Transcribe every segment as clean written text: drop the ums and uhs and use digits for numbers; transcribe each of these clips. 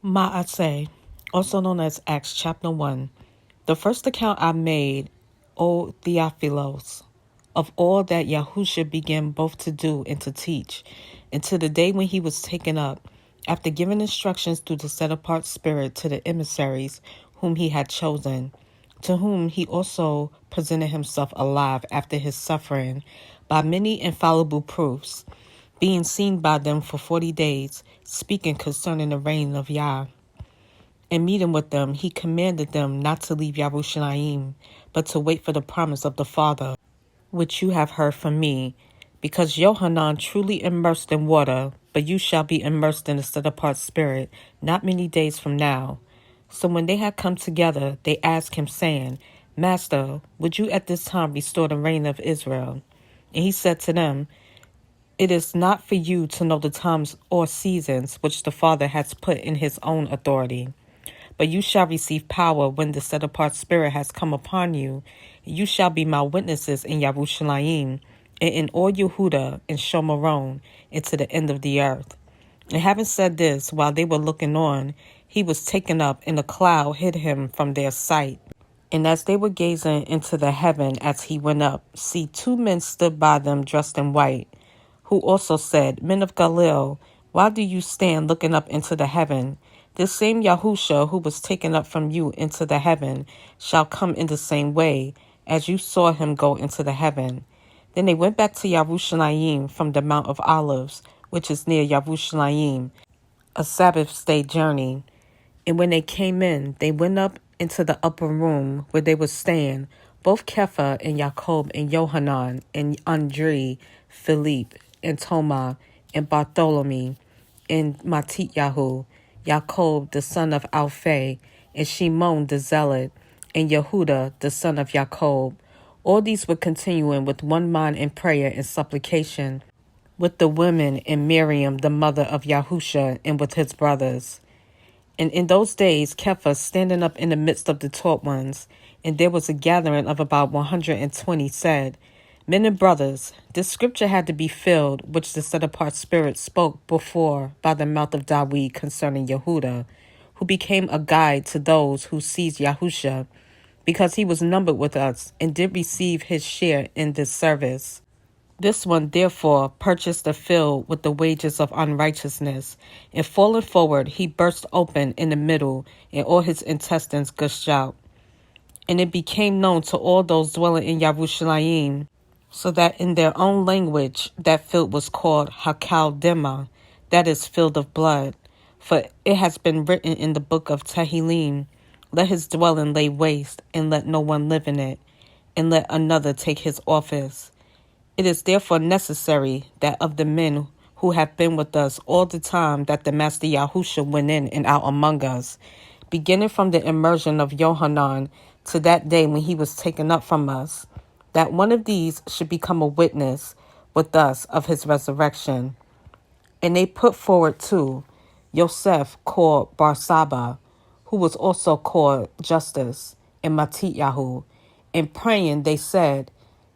Ma'aseh, also known as Acts chapter 1, the first account I made, O Theophilos, of all that Yahusha began both to do and to teach, until the day when he was taken up, after giving instructions through the set-apart Spirit to the emissaries whom he had chosen, to whom he also presented himself alive after his suffering, by many infallible proofs, being seen by them for 40 days, speaking concerning the reign of Yah. And meeting with them, he commanded them not to leave Yerushalayim, but to wait for the promise of the Father, which you have heard from me. Because Yohanan truly immersed in water, but you shall be immersed in the set-apart Spirit not many days from now. So when they had come together, they asked him, saying, Master, would you at this time restore the reign of Israel? And he said to them, It is not for you to know the times or seasons which the Father has put in his own authority. But you shall receive power when the set-apart Spirit has come upon you. You shall be my witnesses in Yerushalayim, and in all Yehuda and Shomaron, and to the end of the earth. And having said this, while they were looking on, he was taken up, and a cloud hid him from their sight. And as they were gazing into the heaven as he went up, see, 2 men stood by them dressed in white, who also said, Men of Galilee, why do you stand looking up into the heaven? This same Yahusha who was taken up from you into the heaven shall come in the same way as you saw him go into the heaven. Then they went back to Yerushalayim from the Mount of Olives, which is near Yerushalayim, a Sabbath day journey. And when they came in, they went up into the upper room where they were staying, both Kepha and Jacob and Yohanan and Andre, Philip and Toma and Bartholomew and Matityahu, Jacob the son of Alphae, and Shimon the Zealot, and Yehuda the son of Jacob. All these were continuing with one mind in prayer and supplication, with the women and Miriam the mother of Yahusha, and with his brothers. And in those days Kepha standing up in the midst of the taught ones, and there was a gathering of about 120, said, Men and brothers, this scripture had to be filled, which the set-apart Spirit spoke before by the mouth of Dawid concerning Yehuda, who became a guide to those who seized Yahusha, because he was numbered with us, and did receive his share in this service. This one, therefore, purchased a field with the wages of unrighteousness, and falling forward, he burst open in the middle, and all his intestines gushed out. And it became known to all those dwelling in Yerushalayim, so that in their own language that field was called Hakal Dema, that is, field of blood. For it has been written in the book of Tehillim, Let his dwelling lay waste, and let no one live in it, and let another take his office. It is therefore necessary that of the men who have been with us all the time that the Master Yahusha went in and out among us, beginning from the immersion of Yohanan to that day when he was taken up from us, that one of these should become a witness with us of his resurrection. And they put forward too Yosef called Barsaba, who was also called Justus, and Matityahu. In praying they said,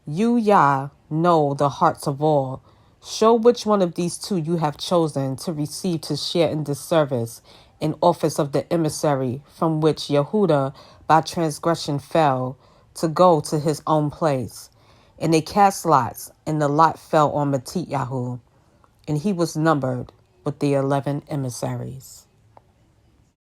You, Yah, know the hearts of all. Show which one of these 2 you have chosen to receive to share in this service, in office of the emissary, from which Yehuda by transgression fell, to go to his own place. And they cast lots, and the lot fell on Matityahu, and he was numbered with the 11 emissaries.